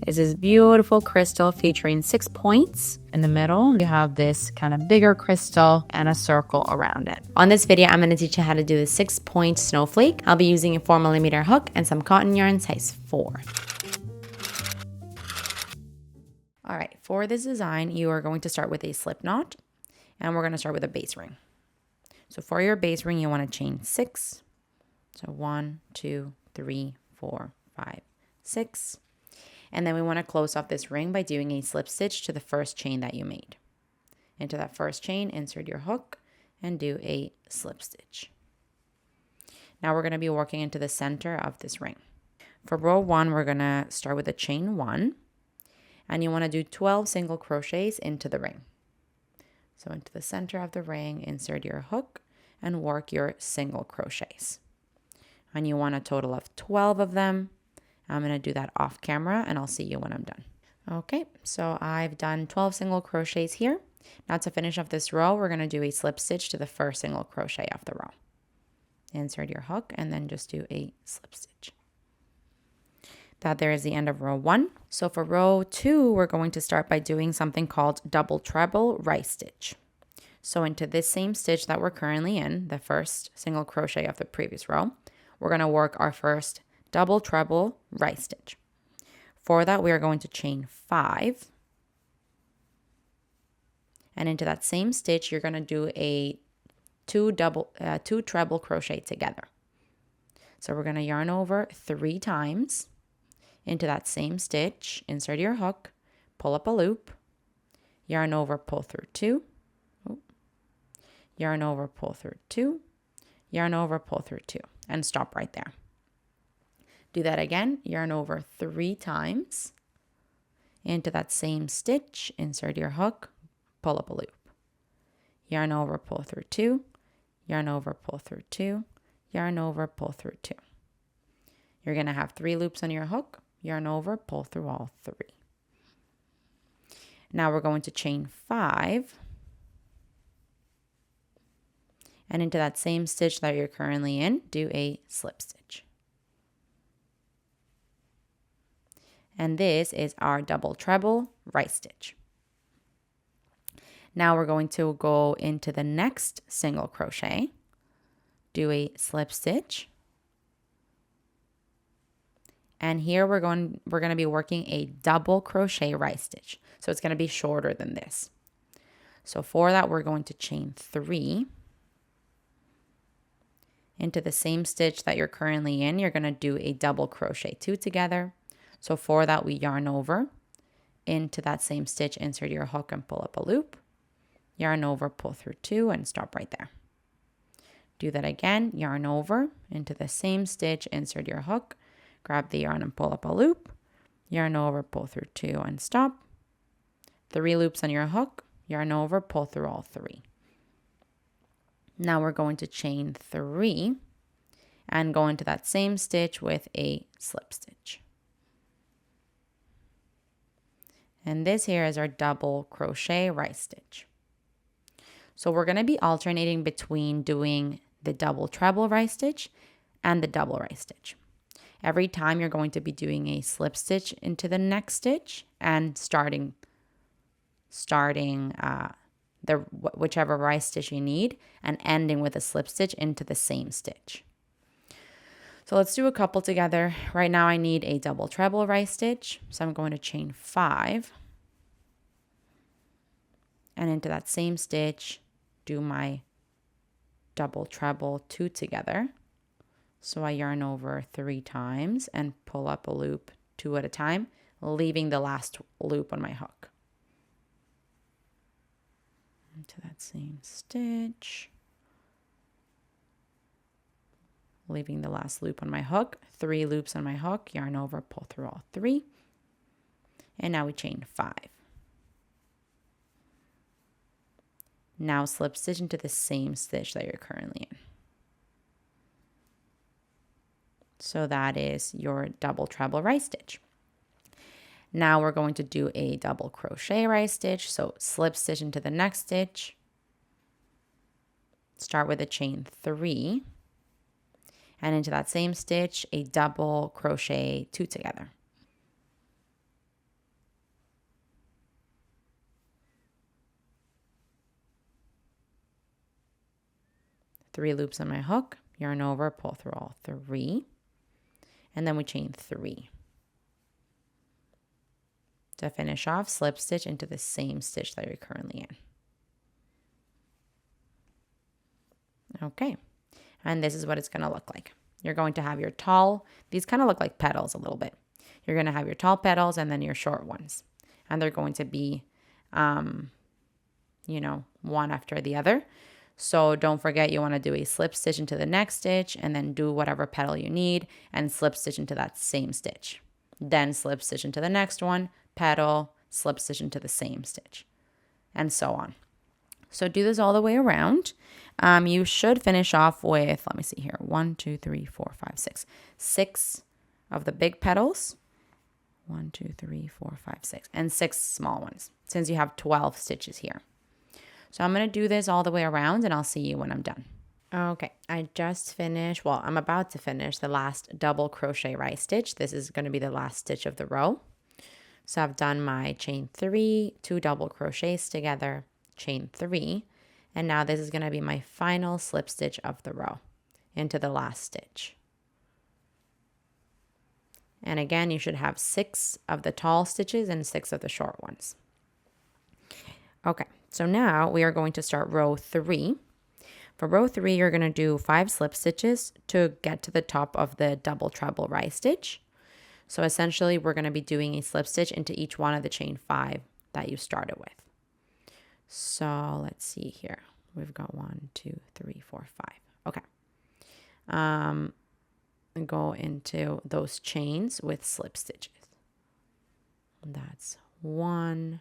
is this beautiful crystal featuring 6 points. In the middle, you have this kind of bigger crystal and a circle around it. On this video, I'm going to teach you how to do the 6-point snowflake. I'll be using a 4mm hook and some cotton yarn size 4. All right, for this design, you are going to start with a slip knot, and we're going to start with a base ring. So for your base ring, you want to chain 6. So 1, 2, 3, 4, 5, 6. And then we want to close off this ring by doing a slip stitch to the first chain that you made. Into that first chain, insert your hook and do a slip stitch. Now we're going to be working into the center of this ring. For row 1, we're going to start with a chain 1, and you want to do 12 single crochets into the ring. So into the center of the ring, insert your hook and work your single crochets. And you want a total of 12 of them. I'm going to do that off camera and I'll see you when I'm done. Okay, so I've done 12 single crochets here. Now to finish off this row, we're going to do a slip stitch to the first single crochet of the row. Insert your hook and then just do a slip stitch. That there is the end of row 1. So for row 2, we're going to start by doing something called double treble right stitch. So into this same stitch that we're currently in, the first single crochet of the previous row, we're going to work our first double treble right stitch. For that, we are going to chain 5. And into that same stitch, you're going to do a two treble crochet together. So we're going to yarn over 3 times into that same stitch, insert your hook, pull up a loop, yarn over, pull through 2, yarn over, pull through 2, yarn over, pull through 2, and stop right there. Do that again, yarn over 3 times into that same stitch, insert your hook, pull up a loop, yarn over, pull through 2, yarn over, pull through 2, yarn over, pull through 2. You're going to have 3 loops on your hook, yarn over, pull through all 3. Now we're going to chain 5 and into that same stitch that you're currently in, do a slip stitch. And this is our double treble right stitch. Now we're going to go into the next single crochet, do a slip stitch. And here we're going to be working a double crochet right stitch. So it's going to be shorter than this. So for that, we're going to chain 3 into the same stitch that you're currently in. You're going to do a double crochet 2 together. So for that, we yarn over into that same stitch, insert your hook and pull up a loop, yarn over, pull through 2, and stop right there. Do that again, yarn over into the same stitch, insert your hook, grab the yarn and pull up a loop, yarn over, pull through 2, and stop. 3 loops on your hook, yarn over, pull through all 3. Now we're going to chain 3 and go into that same stitch with a slip stitch. And this here is our double crochet right stitch. So we're going to be alternating between doing the double treble right stitch and the double right stitch. Every time you're going to be doing a slip stitch into the next stitch and starting whichever right stitch you need and ending with a slip stitch into the same stitch. So let's do a couple together. Right now I need a double treble right stitch. So I'm going to chain 5 and into that same stitch, do my double treble 2 together. So I yarn over 3 times and pull up a loop 2 at a time, leaving the last loop on my hook. Into that same stitch, leaving the last loop on my hook, 3 loops on my hook, yarn over, pull through all 3, and now we chain 5. Now slip stitch into the same stitch that you're currently in. So that is your double treble right stitch. Now we're going to do a double crochet right stitch. So slip stitch into the next stitch. Start with a chain 3. And into that same stitch, a double crochet 2 together. 3 loops on my hook, yarn over, pull through all 3, and then we chain 3. To finish off, slip stitch into the same stitch that you're currently in. Okay, and this is what it's going to look like. You're going to have your tall, these kind of look like petals a little bit. You're going to have your tall petals and then your short ones. And they're going to be, you know, one after the other. So don't forget, you want to do a slip stitch into the next stitch and then do whatever petal you need and slip stitch into that same stitch. Then slip stitch into the next one, petal, slip stitch into the same stitch, and so on. So do this all the way around. You should finish off with, let me see here, 1, 2, 3, 4, 5, 6. 6 of the big petals. 1, 2, 3, 4, 5, 6. And 6 small ones, since you have 12 stitches here. So I'm going to do this all the way around and I'll see you when I'm done. Okay, I just finished, well, I'm about to finish the last double crochet right stitch. This is going to be the last stitch of the row. So I've done my chain 3, 2 double crochets together, chain 3, and now this is going to be my final slip stitch of the row into the last stitch. And again, you should have 6 of the tall stitches and 6 of the short ones. Okay, so now we are going to start row 3. For row 3, you're going to do 5 slip stitches to get to the top of the double treble right stitch. So essentially, we're going to be doing a slip stitch into each one of the chain 5 that you started with. So let's see here. We've got 1, 2, 3, 4, 5. Okay. And go into those chains with slip stitches. That's 1,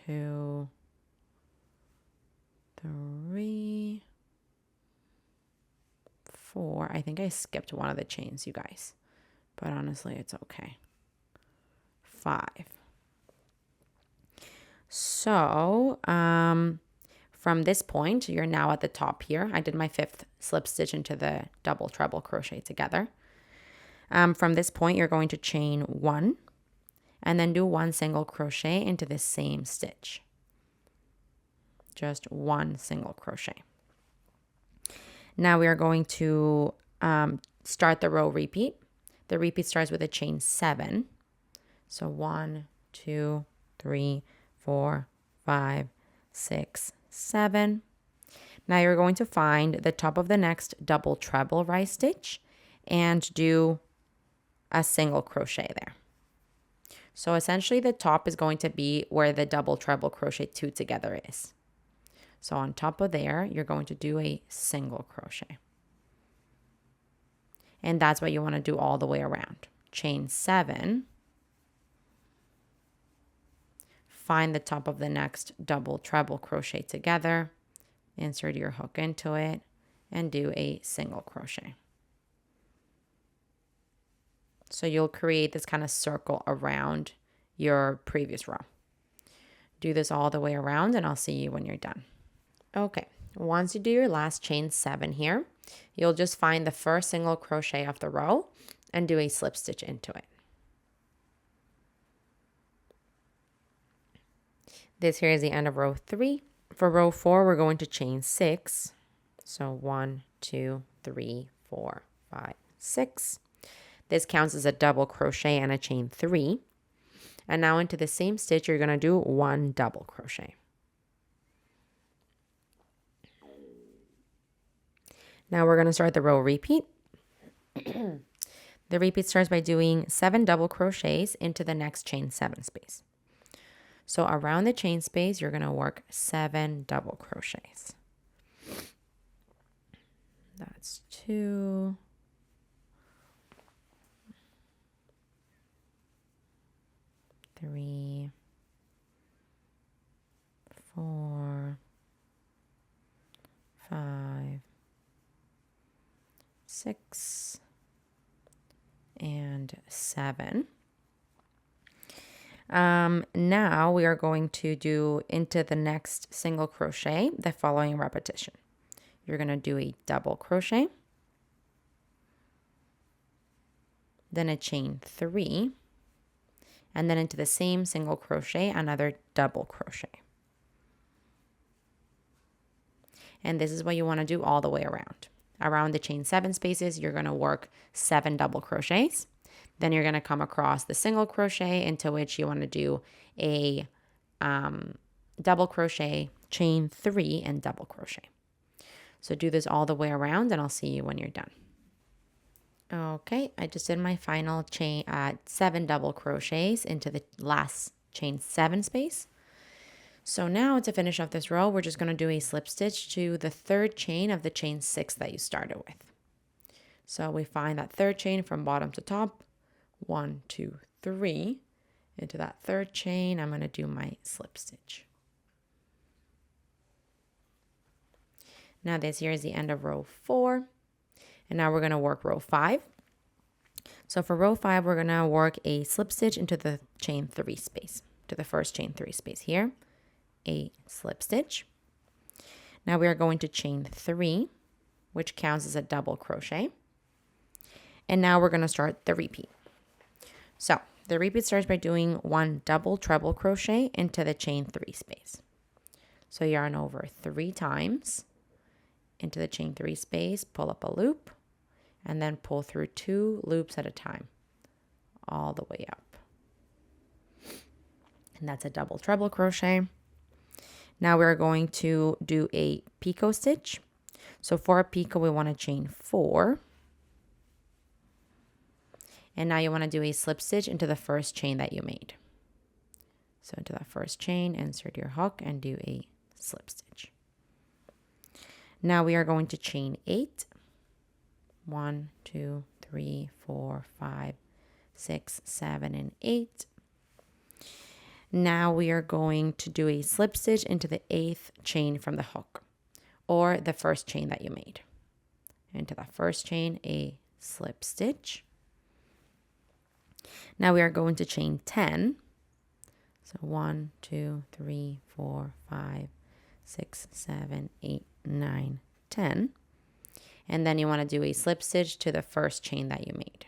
2, 3, 4. I think I skipped one of the chains, you guys, but honestly, it's okay. 5. So, from this point, you're now at the top here. I did my 5th slip stitch into the double treble crochet together. From this point, you're going to chain 1 and then do 1 single crochet into the same stitch. Just 1 single crochet. Now we are going to start the row repeat. The repeat starts with a chain 7. So 1, 2, 3, 4, 5, 6, 7. Now you're going to find the top of the next double treble right stitch and do a single crochet there. So essentially the top is going to be where the double treble crochet 2 together is. So on top of there, you're going to do a single crochet. And that's what you want to do all the way around. Chain 7. Find the top of the next double treble crochet together. Insert your hook into it and do a single crochet. So you'll create this kind of circle around your previous row. Do this all the way around and I'll see you when you're done. Okay, once you do your last chain 7 here, you'll just find the first single crochet of the row and do a slip stitch into it. This here is the end of row 3. For row 4, we're going to chain 6. So 1, 2, 3, 4, 5, 6. This counts as a double crochet and a chain 3. And now into the same stitch, you're going to do 1 double crochet. Now we're going to start the row repeat. The repeat starts by doing 7 double crochets into the next chain 7 space. So around the chain space, you're going to work 7 double crochets. That's 2. 3, 4, 5, 6, and 7. Now we are going to do into the next single crochet the following repetition. You're going to do a double crochet, then a chain 3, and then into the same single crochet, another double crochet. And this is what you want to do all the way around. Around the chain 7 spaces, you're going to work 7 double crochets. Then you're going to come across the single crochet, into which you want to do a double crochet, chain 3, and double crochet. So do this all the way around, and I'll see you when you're done. Okay, I just did my final chain 7 double crochets into the last chain 7 space. So now to finish off this row, we're just going to do a slip stitch to the 3rd chain of the chain 6 that you started with. So we find that 3rd chain from bottom to top, 1, 2, 3. Into that 3rd chain, I'm going to do my slip stitch. Now this here is the end of row 4. And now we're going to work row 5. So for row 5, we're going to work a slip stitch into the chain 3 space, to the first chain 3 space here, a slip stitch. Now we are going to chain 3, which counts as a double crochet. And now we're going to start the repeat. So the repeat starts by doing 1 double treble crochet into the chain 3 space. So yarn over 3 times into the chain 3 space, pull up a loop, and then pull through 2 loops at a time, all the way up. And that's a double treble crochet. Now we're going to do a picot stitch. So for a picot, we want to chain 4. And now you want to do a slip stitch into the first chain that you made. So into that first chain, insert your hook and do a slip stitch. Now we are going to chain 8. 1, 2, 3, 4, 5, 6, 7, and 8. Now we are going to do a slip stitch into the 8th chain from the hook, or the first chain that you made. Into that first chain, a slip stitch. Now we are going to chain 10. So 1, 2, 3, 4, 5, 6, 7, 8, 9, 10. And then you want to do a slip stitch to the first chain that you made.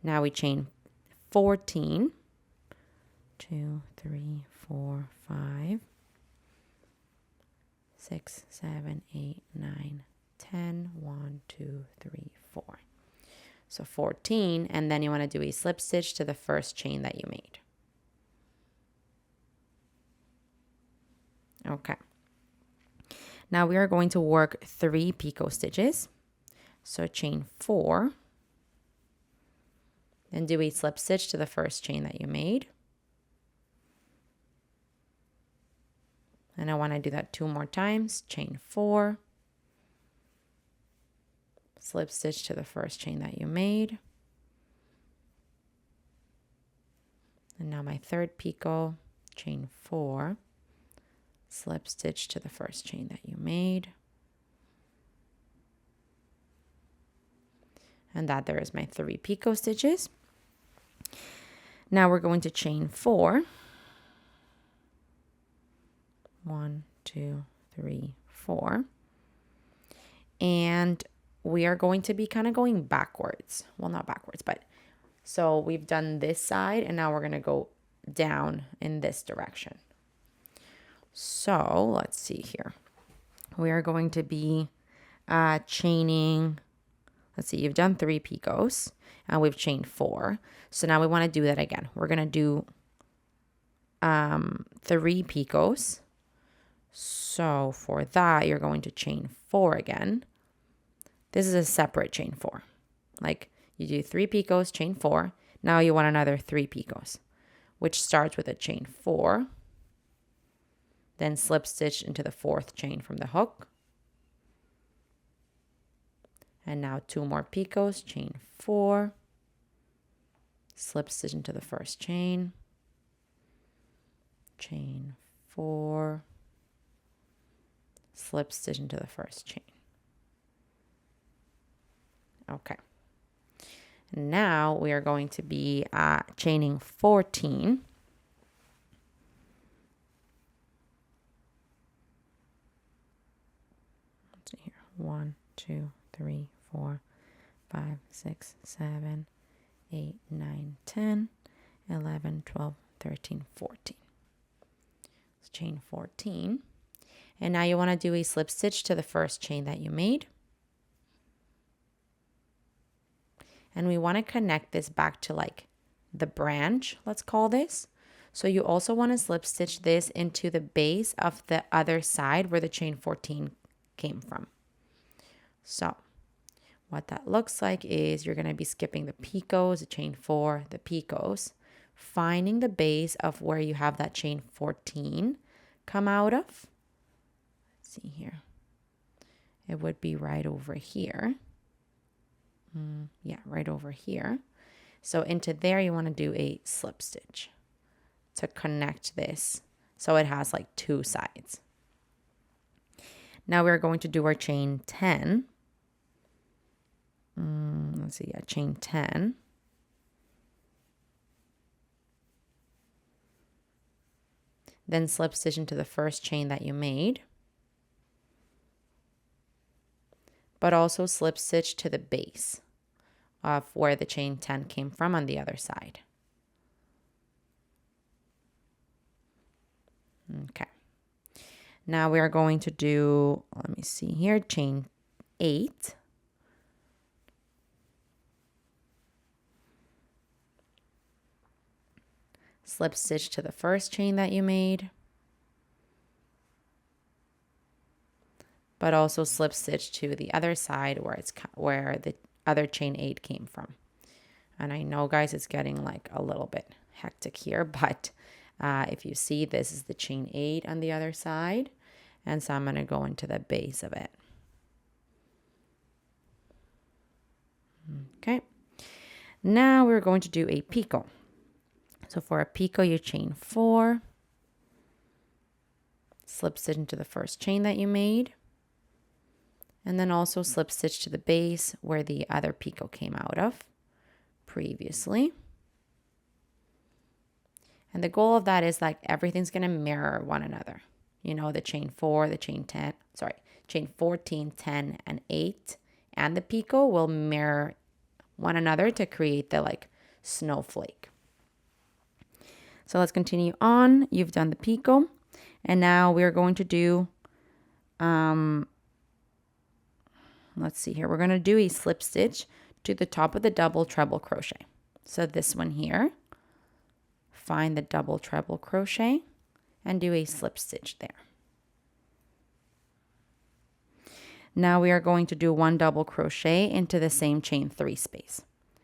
Now we chain 14. 2, 3, 4, 5, 6, 7, 8, 9, 10. 1, 2, 3, 4. So 14, and then you want to do a slip stitch to the first chain that you made. Okay. Now we are going to work 3 picot stitches. So chain 4. Then do a slip stitch to the first chain that you made. And I want to do that 2 more times. Chain 4. Slip stitch to the first chain that you made. And now my 3rd picot, chain 4. Slip stitch to the first chain that you made. And that there is my 3 picot stitches. Now we're going to chain 4. 1, 2, 3, 4. And we are going to be kind of going backwards. Well, not backwards, but so we've done this side, and now we're going to go down in this direction. So let's see here. We are going to be chaining, let's see, you've done 3 picots and we've chained 4. So now we want to do that again. We're going to do 3 picots. So for that, you're going to chain 4 again. This is a separate chain 4. Like you do 3 picots, chain 4. Now you want another 3 picots, which starts with a chain 4. Then slip stitch into the 4th chain from the hook. And now 2 more picots, chain 4. Slip stitch into the first chain. Chain 4. Slip stitch into the first chain. Okay. Now we are going to be chaining 14. Let's see here. 1, 2, 3, 4, 5, 6, 7, 8, 9, 10, 11, 12, 13, 14. So chain 14. And now you want to do a slip stitch to the first chain that you made. And we want to connect this back to like the branch, let's call this. So you also want to slip stitch this into the base of the other side where the chain 14 came from. So what that looks like is you're going to be skipping the picots, the chain 4, the picots, finding the base of where you have that chain 14 come out of. Let's see here. It would be right over here. Yeah, right over here. So into there, you want to do a slip stitch to connect this so it has like two sides. Now we're going to do our chain 10. Let's see, yeah, chain 10. Then slip stitch into the first chain that you made, but also slip stitch to the base of where the chain 10 came from on the other side. Okay. Now we are going to do, let me see here, chain 8. Slip stitch to the first chain that you made, but also slip stitch to the other side where the other chain 8 came from. And I know, guys, it's getting like a little bit hectic here, but if you see, this is the chain 8 on the other side, and so I'm going to go into the base of it. Okay. Now we're going to do a picot. So for a picot, you chain 4, slip stitch into the first chain that you made, and then also slip stitch to the base where the other picot came out of previously. And the goal of that is like everything's going to mirror one another. You know, the chain 4, the chain 10, chain 14, 10, and 8, and the picot will mirror one another to create the like snowflake. So let's continue on. You've done the picot, and now we're going to do, let's see here. We're going to do a slip stitch to the top of the double treble crochet. So this one here, find the double treble crochet and do a slip stitch there. Now we are going to do 1 double crochet into the same chain 3 space.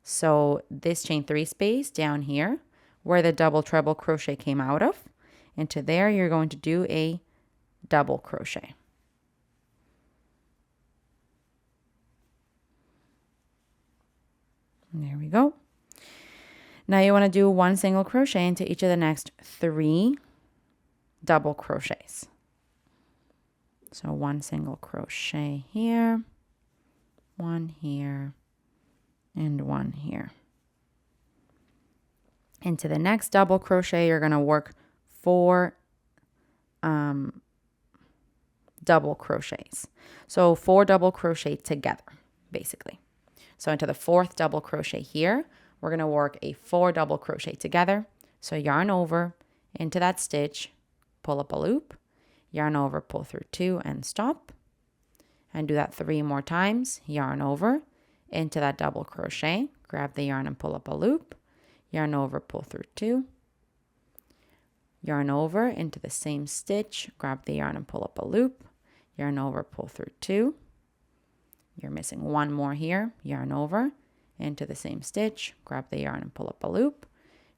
So this chain 3 space down here, where the double treble crochet came out of, into there you're going to do a double crochet. There we go. Now you want to do 1 single crochet into each of the next 3 double crochets. So 1 single crochet here, 1 here, and 1 here. Into the next double crochet, you're going to work 4 double crochets. So 4 double crochet together, basically. So into the 4th double crochet here, we're going to work a 4 double crochet together. So yarn over into that stitch, pull up a loop, yarn over, pull through 2 and stop. And do that 3 more times. Yarn over into that double crochet, grab the yarn and pull up a loop, yarn over, pull through 2, yarn over into the same stitch, grab the yarn and pull up a loop, yarn over, pull through 2. You're missing 1 more here, yarn over into the same stitch, grab the yarn and pull up a loop,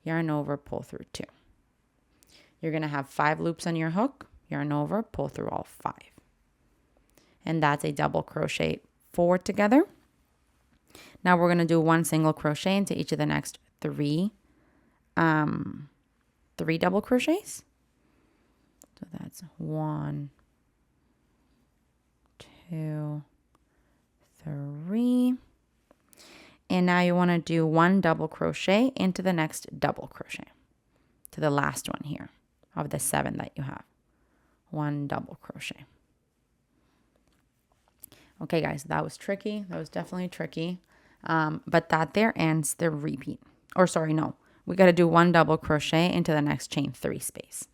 yarn over, pull through 2. You're going to have 5 loops on your hook, yarn over, pull through all 5. And that's a double crochet 4 together. Now we're going to do 1 single crochet into each of the next 3 double crochets. So that's 1, 2, 3. And now you want to do 1 double crochet into the next double crochet, to the last one here of the 7 that you have. 1 double crochet. Okay, guys, that was tricky. That was definitely tricky. But that there ends the repeat. Or sorry, no. we got to do 1 double crochet into the next chain 3 space.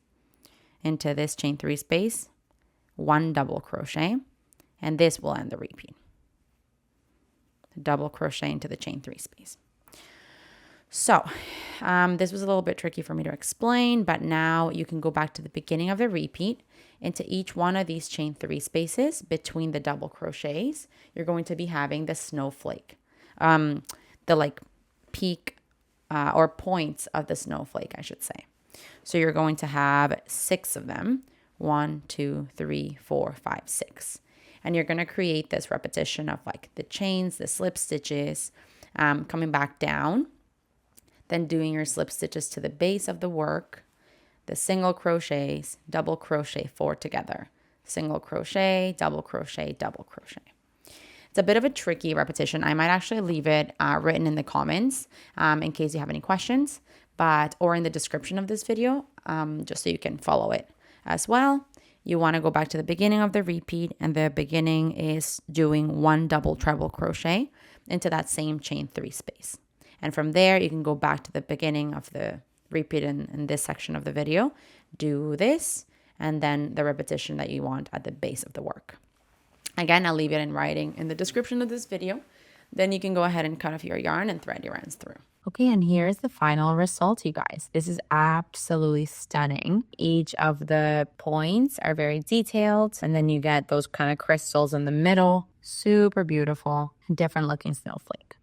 Into this chain 3 space, 1 double crochet, and this will end the repeat. Double crochet into the chain 3 space. So this was a little bit tricky for me to explain, but now you can go back to the beginning of the repeat. Into each one of these chain 3 spaces between the double crochets, you're going to be having the snowflake, the like peak or points of the snowflake, I should say. So you're going to have 6 of them. 1, 2, 3, 4, 5, 6. And you're going to create this repetition of like the chains, the slip stitches, coming back down, then doing your slip stitches to the base of the work, the single crochets, double crochet 4 together, single crochet, double crochet, double crochet. It's a bit of a tricky repetition. I might actually leave it written in the comments in case you have any questions, or in the description of this video, just so you can follow it as well. You want to go back to the beginning of the repeat, and the beginning is doing 1 double treble crochet into that same chain 3 space. And from there, you can go back to the beginning of the repeat in this section of the video, do this, and then the repetition that you want at the base of the work. Again, I'll leave it in writing in the description of this video. Then you can go ahead and cut off your yarn and thread your ends through. Okay, and here's the final result, you guys. This is absolutely stunning. Each of the points are very detailed, and then you get those kind of crystals in the middle. Super beautiful, different looking snowflake.